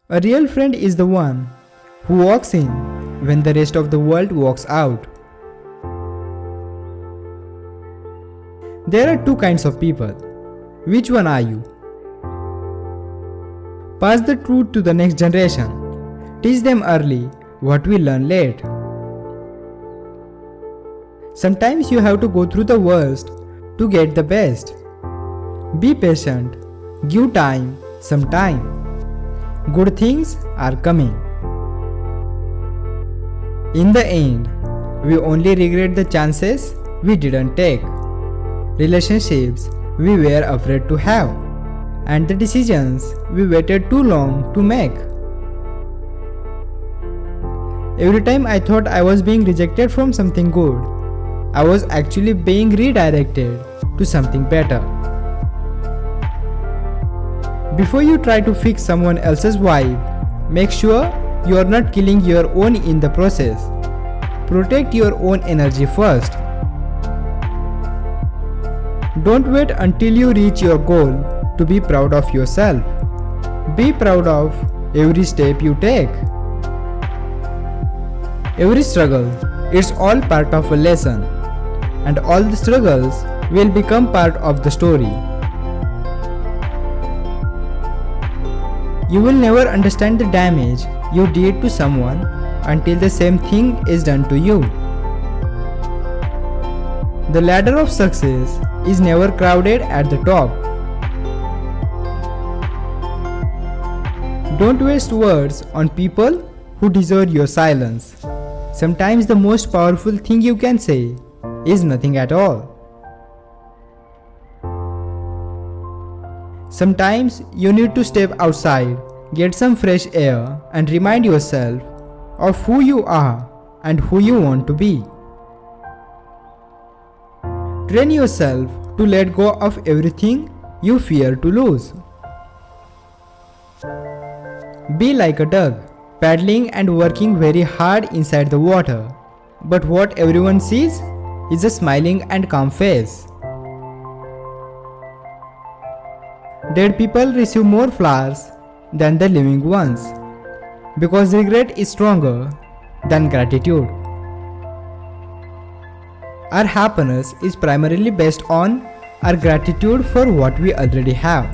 A real friend is the one who walks in when the rest of the world walks out. There are two kinds of people. Which one are you? Pass the truth to the next generation. Teach them early what we learn late. Sometimes you have to go through the worst to get the best. Be patient. Give time, some time. Good things are coming. In the end, we only regret the chances we didn't take, relationships we were afraid to have, and the decisions we waited too long to make. Every time I thought I was being rejected from something good, I was actually being redirected to something better. Before you try to fix someone else's vibe, make sure you are not killing your own in the process. Protect your own energy first. Don't wait until you reach your goal to be proud of yourself. Be proud of every step you take. Every struggle is all part of a lesson, and all the struggles will become part of the story. You will never understand the damage you did to someone until the same thing is done to you. The ladder of success is never crowded at the top. Don't waste words on people who deserve your silence. Sometimes the most powerful thing you can say is nothing at all. Sometimes you need to step outside, get some fresh air, and remind yourself of who you are and who you want to be. Train yourself to let go of everything you fear to lose. Be like a duck, paddling and working very hard inside the water, but what everyone sees is a smiling and calm face. Dead people receive more flowers than the living ones, because regret is stronger than gratitude. Our happiness is primarily based on our gratitude for what we already have.